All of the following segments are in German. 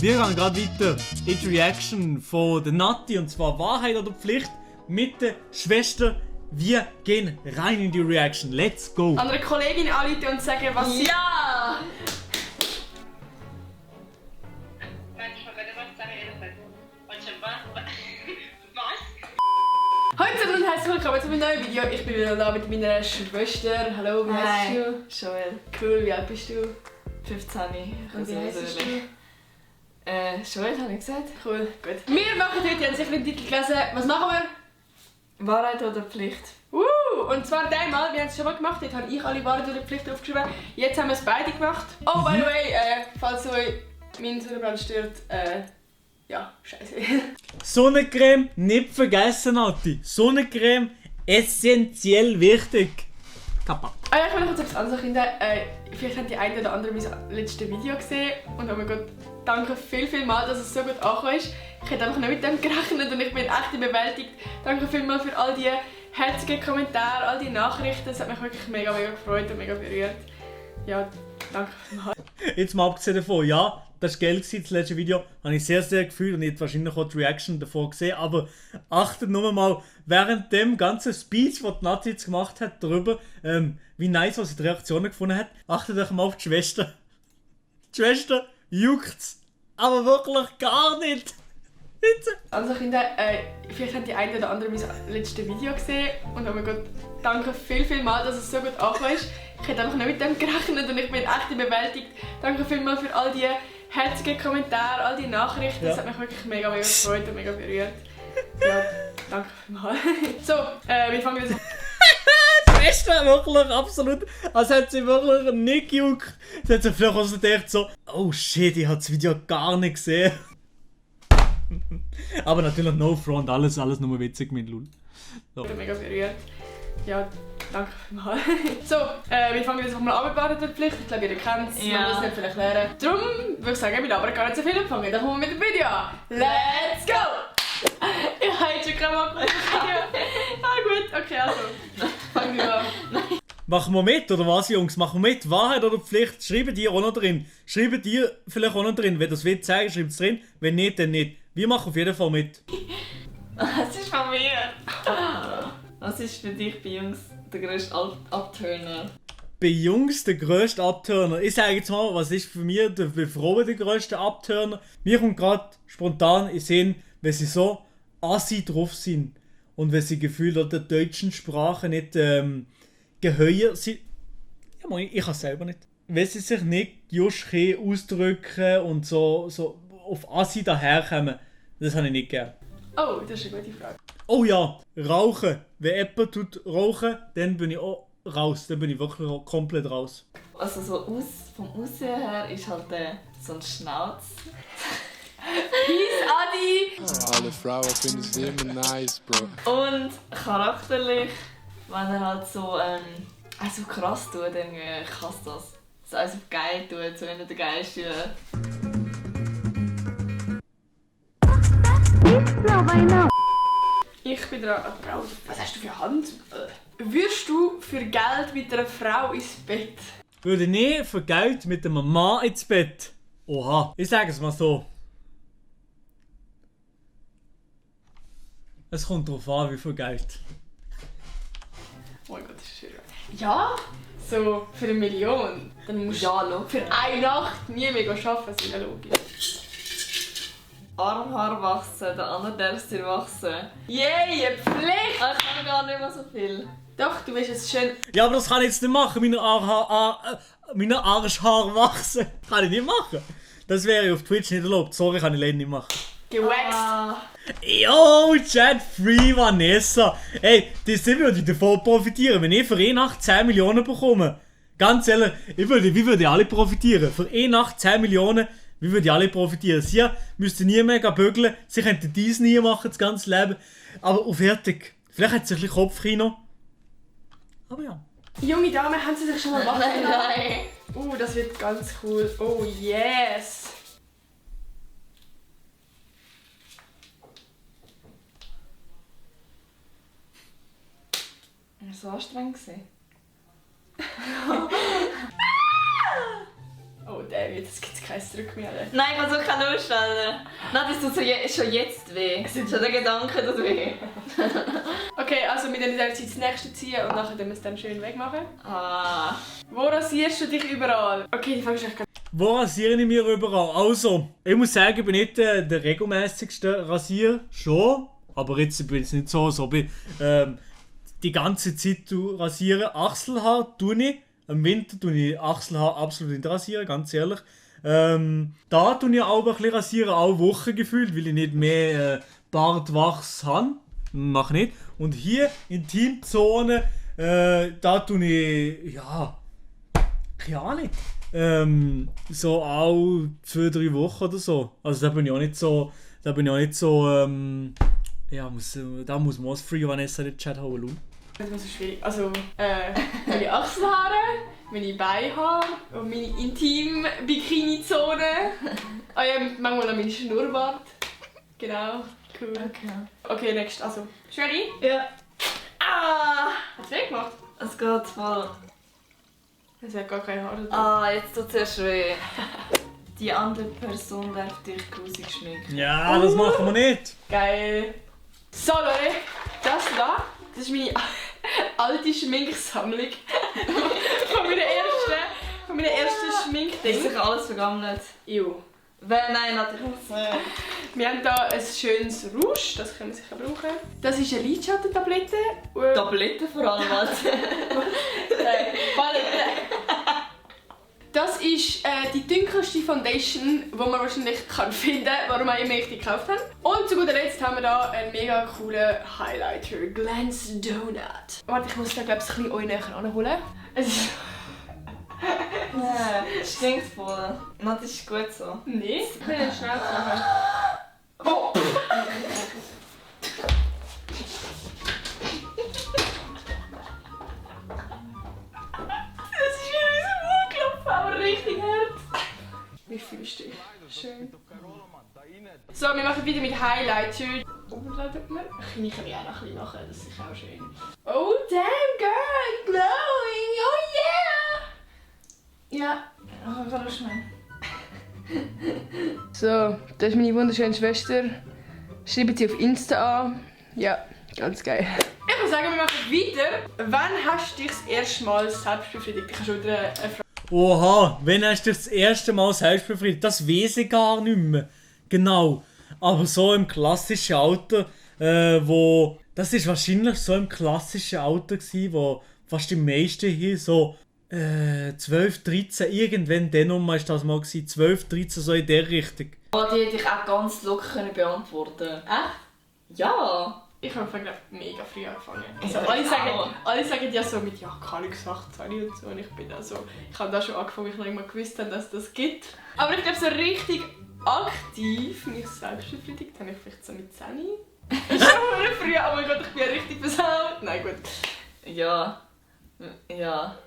Wir gehen gerade weiter in die Reaction von der Nati, und zwar Wahrheit oder Pflicht mit der Schwester. Wir gehen rein in die Reaction. Let's go! Andere Kollegin anrufen und sagen, was sie... Ja! Heute und herzlich willkommen zu meinem neuen Video. Ich bin wieder da mit meiner Schwester. Hallo, wie heißt du? Joel. Cool, wie alt bist du? 15. Und wie heißt du? Joel, habe ich gesagt. Cool, gut. Wir machen heute, ihr habt sicher den Titel gelesen, was machen wir? Wahrheit oder Pflicht? Und zwar einmal, wir haben es schon mal gemacht, dort habe ich alle Wahrheit oder Pflicht aufgeschrieben. Jetzt haben wir es beide gemacht. Oh, by the way, falls euch mein Sonnenbrand stört, ja, scheiße. Sonnencreme nicht vergessen, Nati. Sonnencreme essentiell wichtig. Kappa. Ah ja, ich will noch kurz etwas anderes finden. Vielleicht haben die einen oder anderen mein letztes Video gesehen. Und oh mein Gott, danke viel mal, dass es so gut angekommen ist. Ich hätte einfach nicht mit dem gerechnet und ich bin echt überwältigt. Danke vielmals für all die herzigen Kommentare, all die Nachrichten. Es hat mich wirklich mega gefreut und mega berührt. Ja, danke vielmals. Jetzt mal abgesehen davon, ja, das war geil, das letzte Video. Habe ich sehr gefühlt und ich habe wahrscheinlich auch die Reaction davor gesehen. Aber achtet nur mal, während dem ganzen Speech, den die Nati jetzt gemacht hat, darüber, wie nice was sie die Reaktionen gefunden hat, achtet euch mal auf die Schwester. Die Schwester juckt's, aber wirklich gar nicht. Also Kinder, vielleicht haben die einen oder anderen mein letztes Video gesehen. Und oh mein Gott, danke viel mal, dass es so gut angekommen ist. Ich hätte einfach nicht mit dem gerechnet und ich bin echt überwältigt. Danke vielmals für all die herzigen Kommentare, all die Nachrichten. Es hat mich wirklich mega gefreut und mega berührt. Ja, danke vielmals. So, wir fangen jetzt an. Die Schwester wirklich absolut, als hätte sie wirklich nicht gejuckt. Sie hat sich vielleicht auch so gedacht, so, oh shit, ich habe das Video gar nicht gesehen. Aber natürlich no front, alles nur witzig mit Lul. So. Mega berührt. Ja, danke vielmals. So, wir fangen jetzt mal an mit Wahrheit oder Pflicht. Ich glaube, ihr kennt es, man muss es nicht vielleicht lernen. Darum würde ich sagen, wir labern gar nicht so viel und fangen dann mit dem Video an. Let's go! Ich habe jetzt schon gerade mal gemacht. Ah gut, okay, also. Fangen wir an. Machen wir mit, oder was, Jungs? Machen wir mit? Wahrheit oder Pflicht? Schreibt ihr auch noch drin. Schreibt ihr vielleicht auch noch drin. Wenn das will zeigen, schreibt es drin. Wenn nicht, dann nicht. Wir machen auf jeden Fall mit. Was ist von mir? Was ist für dich bei Jungs der grösste Abturner? Bei Jungs der grösste Abturner. Ich sage jetzt mal, was ist für mich bei Frauen der grösste Abturner? Mir kommt gerade spontan in den Sinn, wenn sie so assi drauf sind und wenn sie gefühlt an der deutschen Sprache nicht geheuer sind. Ja, ich kann es selber nicht. Wenn sie sich nicht just ausdrücken und so auf assi daherkommen, das habe ich nicht gern. Oh, das ist eine gute Frage. Oh ja, rauchen. Wenn jemand tut rauchen, dann bin ich auch raus. Dann bin ich wirklich komplett raus. Also so vom Aussehen her ist halt so ein Schnauz. Peace, Adi! Alle Frauen finden es immer nice, Bro. Und charakterlich, wenn er halt so krass tut, dann ich hasse das. So also geil tut, so wenn er der Geilste wäre. Ich bin dran. Frau, was hast du für Hand? Würdest du für Geld mit einer Frau ins Bett? Würde nie für Geld mit einem Mann ins Bett. Oha, ich sage es mal so. Es kommt darauf an, wie viel Geld. Oh mein Gott, das ist schön. Ja, so für 1 Million. Dann musst du Ja, für eine Nacht nie mehr arbeiten, das ist ja logisch. Armhaar wachsen, der andere darf es dir wachsen. Yay, eine Pflicht! Ich kann gar nicht mehr so viel. Doch, du willst es schön... Ja, aber das kann ich jetzt nicht machen, meine Arschhaare wachsen. Kann ich nicht machen. Das wäre auf Twitch nicht erlaubt. Sorry, kann ich leider nicht machen. gewaxt. Yo, Chat Free Vanessa. Ey, das würde ich davon profitieren, wenn ich für eine Nacht 10 Millionen bekomme. Ganz ehrlich, wie würde alle profitieren? Für eine Nacht 10 Millionen, wie würde alle profitieren? Sie müssten nie mehr bügeln, sie könnten dies nie machen, das ganze Leben. Aber auf fertig. Vielleicht hat sie ein bisschen Kopfkino. Aber ja. Junge Dame, haben Sie sich schon mal waschen Nein, lassen? nein. Das wird ganz cool. Oh yes! Das war so anstrengend. Oh Oh, David, jetzt gibt es kein Zurück mehr. Nein, ich habe so keine Lust, Alter. Nein, das tut so schon jetzt weh. Schon der Gedanke tut weh. Okay, also wir werden in dieser Zeit das nächste ziehen und nachher wir es dann schön wegmachen. Ah. Wo rasierst du dich überall? Okay, die Frage ist echt. Wo rasiere ich mich überall? Also, ich muss sagen, ich bin nicht der regelmäßigste Rasierer. Schon. Aber jetzt bin ich nicht so die ganze Zeit rasieren. Achselhaar tue ich. Im Winter tue ich Achselhaar absolut nicht rasieren, ganz ehrlich. Da tue ich auch ein bisschen rasieren, auch Wochen gefühlt, weil ich nicht mehr Bartwachs habe. Mach nicht. Und hier Intimzone, da tue ich, ja, keine Ahnung. So auch 2-3 Wochen oder so. Also da bin ich auch nicht so, ja, da muss man als Free Vanessa den Chat holen. Das ist so schwierig. Also, meine Achselhaare, meine Beinhaare und meine Intim-Bikini-Zone. Ah ja, manchmal auch mein Schnurrbart. Genau, cool. Okay, next. Also, ready? Ja. Ah! Hat es weh gemacht? Es geht voll. Es hat gar keine Haare drin. Ah, jetzt tut es erst weh. Die andere Person darf dich grusig schminken. Ja, das machen wir nicht. Geil. So Leute, das da, das ist meine alte Schminksammlung. von meiner ersten Schminkding. Ist sicher alles vergammelt. Ew. Nein, natürlich nicht. Wir haben hier ein schönes Rouge, das können wir sicher brauchen. Das ist eine Lidschattentablette. Tabletten vor allem. Palette. Das ist die dunkelste Foundation, die man wahrscheinlich finden kann, warum wir immer richtig gekauft haben. Und zu guter Letzt haben wir hier einen mega coolen Highlighter, Glance Donut. Warte, ich muss den glaube ich ein bisschen euch näher anholen. Es ist... Es stinkt voll. Nein, das ist gut so. Nee, ich kann den schnell machen. Oh. Aber richtig hart. Wie fühlst du dich? Schön. So, wir machen wieder mit Highlighter. Oberteil tut man. Ich kann auch noch ein bisschen machen, das ist auch schön. Oh damn girl, glowing, oh yeah! Ja, ich kann das schnell. So, das ist meine wunderschöne Schwester. Schreibt sie auf Insta an. Ja, ganz geil. Ich würde sagen, wir machen weiter. Wann hast du dich das erste Mal selbst befriedigt? Ich habe schon wieder eine Frage. Oha, wenn hast du dich das erste Mal selbst befriedigt? Das weiß ich gar nicht mehr. Genau. Aber so im klassischen Alter, wo... Das ist wahrscheinlich so im klassischen Alter gewesen, wo fast die meisten hier so 12, 13, irgendwann dann war das mal gewesen, 12, 13, so in der Richtung. Oh, die hätte ich auch ganz locker beantworten. Echt? Ja. Ich habe mega früh angefangen. Also, Ja, alle sagen ja so mit ja, keine Ahnung, 18 und so. Und ich bin da so, ich habe da schon angefangen, weil ich noch immer gewusst habe, dass das gibt. Aber ich glaube, so richtig aktiv mich selbst befriedigt habe ich vielleicht so mit 10. Das ist schon früh, oh mein Gott, ich bin ja richtig versaut. Nein, gut. Ja. Ja.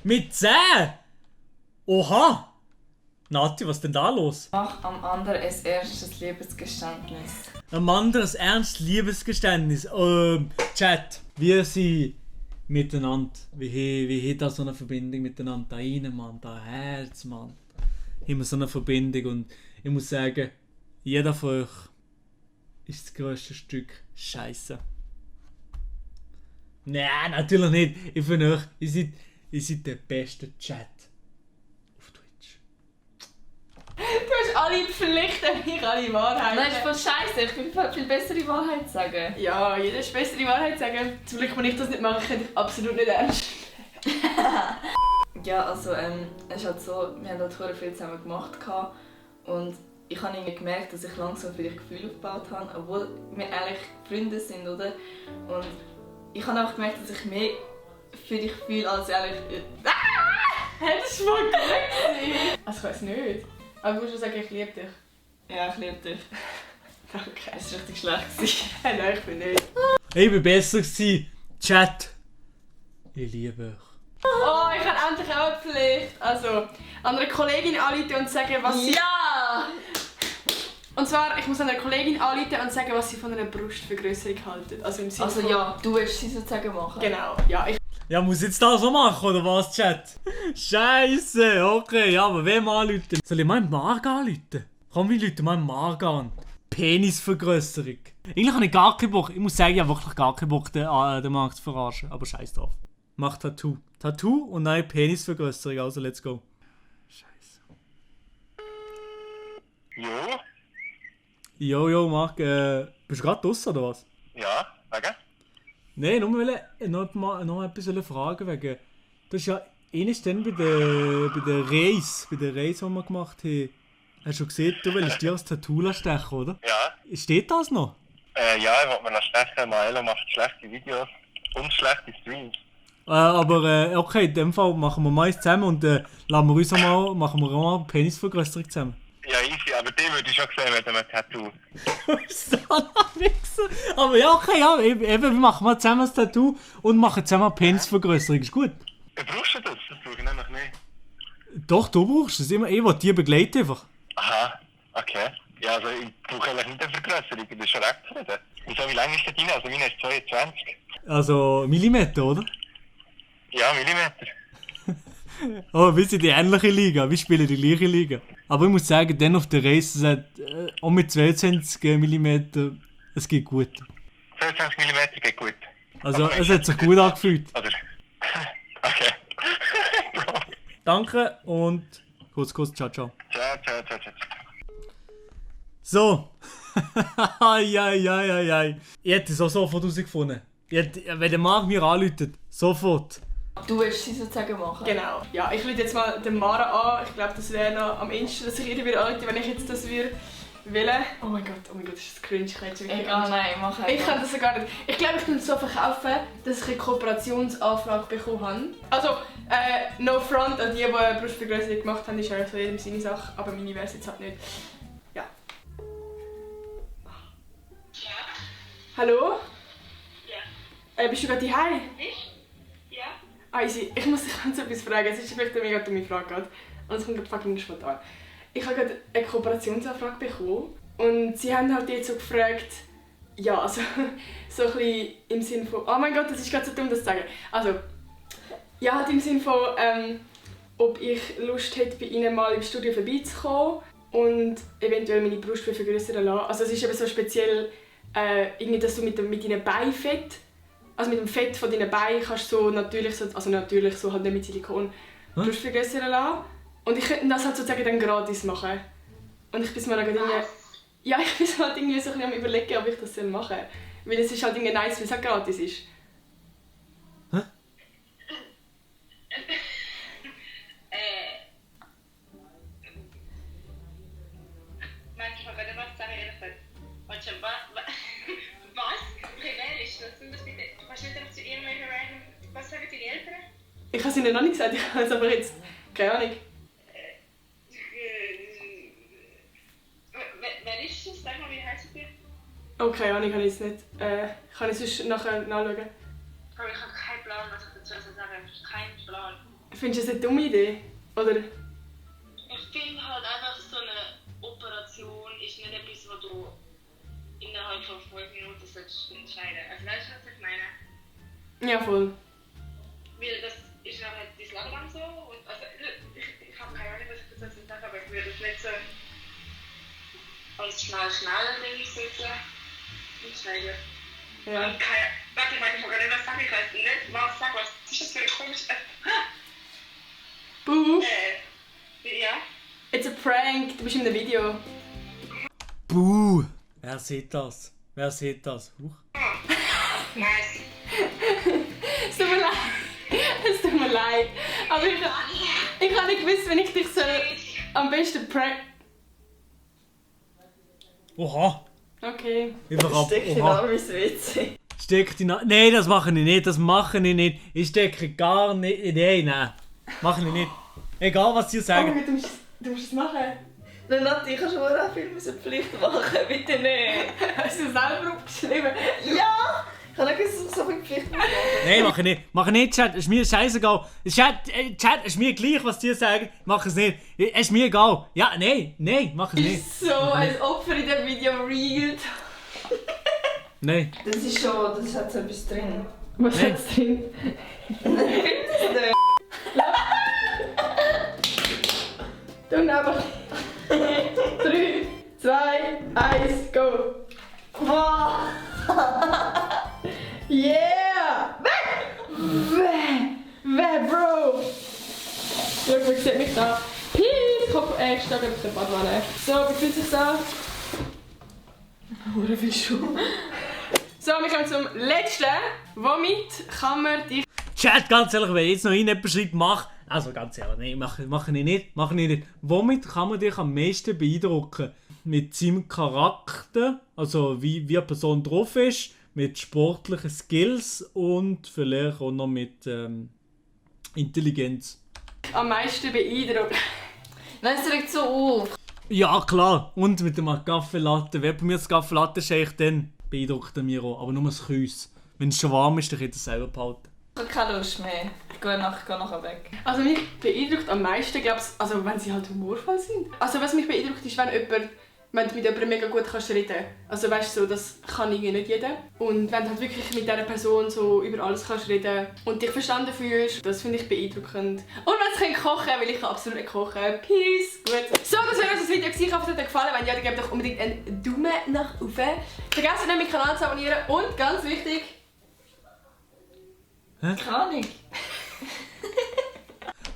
Mit 10? Oha! Nati, was ist denn da los? Mach am anderen ein erstes Liebesgeständnis. Ein anderes ernstes Liebesgeständnis. Chat, wie sie miteinander, wie hat da so eine Verbindung miteinander? Da rein, Mann, da Herz, Mann. Immer so eine Verbindung und ich muss sagen, jeder von euch ist das grösste Stück Scheiße. Nein, natürlich nicht. Ich finde euch, ihr seid der beste Chat auf Twitch. Du hast alle Pflichten, mich alle Wahrheit. Nein, ist voll scheiße. Ich bin viel bessere Wahrheit sagen. Ja, jeder ist bessere Wahrheit sagen. Zum Glück, wenn ich das nicht mache, kann ich absolut nicht ernst. Ja, also es ist halt so, wir haben halt sehr viel zusammen gemacht und ich habe irgendwie gemerkt, dass ich langsam vielleicht Gefühle aufgebaut habe, obwohl wir eigentlich Freunde sind, oder? Und ich habe auch gemerkt, dass ich mehr für dich fühle als ehrlich. Hättest du mal gut. Also ich weiß nicht. Aber du musst schon sagen, ich liebe dich. Ja, ich liebe dich. Danke. Es war richtig schlecht. Nein, ich bin nicht. Ich war besser gewesen. Chat. Ich liebe euch. Oh, ich habe endlich auch eine Pflicht. Also, an eine Kollegin anrufen und sagen, was sie... Ja! Und zwar, ich muss an eine Kollegin anrufen und sagen, was sie von einer Brustvergrößerung halten. Also im Sinne Also von... ja, du willst sie sozusagen machen. Genau, ja. Ja, muss ich jetzt das so machen, oder was, Chat? Scheiße, okay, ja, aber wem anrufen? Soll ich mal einen Marc anrufen? Komm, wir rufen mal einen Marc an. Penisvergrösserung. Eigentlich habe ich gar keinen Bock. Ich muss sagen, ich habe wirklich gar keinen Bock, den Marc zu verarschen. Aber scheiß drauf. Mach Tattoo. Tattoo und dann Penisvergrösserung, also let's go. Scheiße. Jo, Jo, Marc, bist du gerade draussen oder was? ja, wegen? Nein, nur noch etwas fragen wegen. Das ist ja ähnlich dann bei der Reise, die wir gemacht haben. Hast du gesehen, du willst dir ein Tattoo stechen, oder? Ja. Steht das noch? Ja, ich wollte mir noch stechen, Maelo macht schlechte Videos und schlechte Streams. Aber okay, in dem Fall machen wir mal eins zusammen und machen wir auch mal Penisvergrösserung zusammen. Ja, easy, aber den würde ich schon sehen mit einem Tattoo. So ein Wichser. Aber ja, okay, ja, eben, wir machen mal zusammen ein Tattoo und machen zusammen eine Penisvergrösserung, ist gut. Brauchst du das? Das brauche ich nämlich nicht. Doch, du brauchst es immer. Ich will dich begleiten einfach. Aha, okay. Ja, also ich brauche eigentlich nicht eine Vergrösserung, das ist schon recht zufrieden. Wieso, wie lange ist der deine? Also meine ist 22. Also Millimeter, oder? Ja, Millimeter. Oh, wir sind die ähnliche Liga, wir spielen die gleiche Liga. Aber ich muss sagen, dann auf der Race, auch mit 22 mm, es geht gut. 22 mm geht gut. Also es hat sich gut angefühlt. Oder? Okay. Danke und kurz, ciao, ciao. Ciao. So. Ai. Ich hätte es auch sofort rausgefunden. Wenn der Marc mir anruft, sofort. Du willst sie sozusagen machen? Genau. Ja, ich rufe jetzt mal den Mara an. Ich glaube, das wäre noch am ehesten, dass ich ihr wieder anrufe, wenn ich jetzt das will. Oh mein Gott, das ist cringe. Ich kann jetzt wirklich Egal, nein, mach einfach. Ich kann das gar nicht. Ich glaube, ich kann es so verkaufen, dass ich eine Kooperationsanfrage bekommen habe. Also, no front an die eine Brustvergrößerung gemacht haben, ist ja so jedem seine Sache, aber meine wäre es jetzt halt nicht. Ja. Hallo? Ja. Bist du gerade daheim? Ich? Ja. Easy. Ich muss dich ganz etwas fragen. Es ist vielleicht eine mega dumme Frage gerade. Und es kommt gerade fucking spontan. Ich habe gerade eine Kooperationsanfrage bekommen. Und sie haben halt jetzt so gefragt, ja, also so ein bisschen im Sinne von, oh mein Gott, das ist gerade so dumm, das zu sagen. Also, ja, halt im Sinne von, ob ich Lust hätte, bei ihnen mal im Studio vorbeizukommen und eventuell meine Brust vergrößern lassen. Also es ist eben so speziell, irgendwie, dass du mit deinen Beinfett, also mit dem Fett von deinen Beinen kannst du so natürlich so halt nicht mit Silikon Brust vergrößern lassen. Und ich könnte das halt sozusagen dann gratis machen. Und ich bin mir dann irgendwie, ja, ich bin halt irgendwie so ein bisschen am überlegen, ob ich das machen soll. Weil es ist halt irgendwie nice, weil es halt gratis ist. Hä? Manchmal, wenn du was sagen, ehrlich gesagt. Warte, was? Rebellisch, was sind das bitte? Du kannst nicht einfach zu irgendwelchen random... Was sagen deine Eltern? Ich habe es ihnen noch nicht gesagt, ich habe es aber jetzt... Keine Ahnung. Wer ist das? Sag mal, wie heisst ihr? Oh, keine Ahnung, kann ich es nicht. Kann ich sonst nachher nachschauen? Aber ich habe keinen Plan, was ich dazu sagen soll. Keinen Plan. Findest du das eine dumme Idee? Oder? Ich finde halt einfach, so eine Operation ist nicht etwas, was du innerhalb von 5 Minuten entscheiden sollst. Also weißt du, was ich meine? Ja, voll. Weil das ist nachher dein Leben lang so. Und also, ich habe keine Ahnung, was ich dazu sagen soll, aber ich würde es nicht so als schnell denke ich, entscheiden. Ja. Und warte, ich kann gar nicht was sagen, ich weiß nicht, was sagen, was ist das für ein komisches... Buh! Ja? It's a prank, du bist in einem Video. Buh! Wer sieht das? Huch. Nice. Es tut mir leid. Aber ich habe nicht gewusst, wenn ich dich so am besten prank... Oha! Okay. Steck in armes WC. Steck die Nein, das mache ich nicht. Ich stecke gar nicht. Nein. Mache ich nicht. Egal, was sie Oh sagen. mein Gott, du musst es machen. Nein, Nati, ich habe schon mal viel Pflicht machen, bitte nicht. Hast du selber aufgeschrieben? Ja! Ich habe nicht gewusst, dass ich so viel Pflicht machen. Nein, mache ich nicht. Mach ich nicht, Chat. Ist mir scheißegal. Chat, ist mir gleich, was die sagen. Mach es nicht. Ist mir egal. Ja, nein, mach es nicht. So als Opfer in dem Video real. Nein. Das hat so etwas drin. Was Nein. hat's drin? Du einfach. 3, 2, 1, go! Wow. Yeah! Weh, Bro! Schau, man sieht mich da. Peace! Ich stehe gerade auf der Badwanne. So, wie fühlt sich so? Hure viel Schuhe. So, wir kommen zum letzten. Womit kann man dich... Chat, ganz ehrlich, wenn jetzt noch jemand schreibt, mach. Also ganz ehrlich, nein, mach ich nicht. Womit kann man dich am meisten beeindrucken? Mit seinem Charakter, also wie eine Person drauf ist, mit sportlichen Skills und vielleicht auch noch mit Intelligenz. am meisten beeindruckt? Nein, es regt so auf. Ja, klar. Und mit dem Kaffeelatte. Wer bei mir das Kaffeelatte scheicht, dann beeindruckt er mich auch. Aber nur das Küss. Wenn es schon warm ist, dann kann ich das selber behalten. Ich habe keine Lust mehr. Ich gehe nachher weg. Also mich beeindruckt am meisten, glaub's, also wenn sie halt humorvoll sind. Also was mich beeindruckt ist, wenn du mit jemandem mega gut kannst reden. Also weißt du, so, das kann irgendwie nicht jeder. Und wenn du halt wirklich mit dieser Person so über alles kannst reden und dich verstanden fühlst, das finde ich beeindruckend. Und wenn sie kochen können, weil ich kann absolut nicht kochen. Peace, gut. So, das wäre das Video gewesen. Ich hoffe, es hat euch gefallen. Wenn ja, dann gebt doch unbedingt einen Daumen nach oben. Vergesst nicht, meinen Kanal zu abonnieren und ganz wichtig... Keine Ahnung.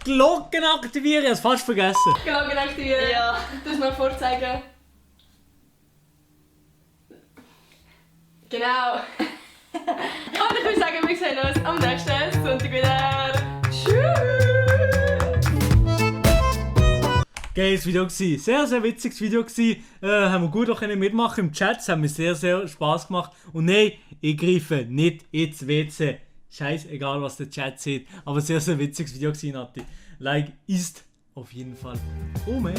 Glocken aktivieren, ich hab's fast vergessen. Glocken aktivieren. Ja. Das mal vorzeigen. Genau. Und ich würde sagen, wir sehen uns am nächsten Sonntag wieder. Tschüss! Geiles Video gewesen. Sehr, sehr witziges Video gewesen. Haben wir gut auch mitmachen im Chat. Es hat mir sehr, sehr Spass gemacht. Und nein, ich greife nicht ins WC. Scheißegal, was der Chat sieht. Aber sehr, sehr witziges Video gewesen, Nati. Like ist auf jeden Fall. Oh man.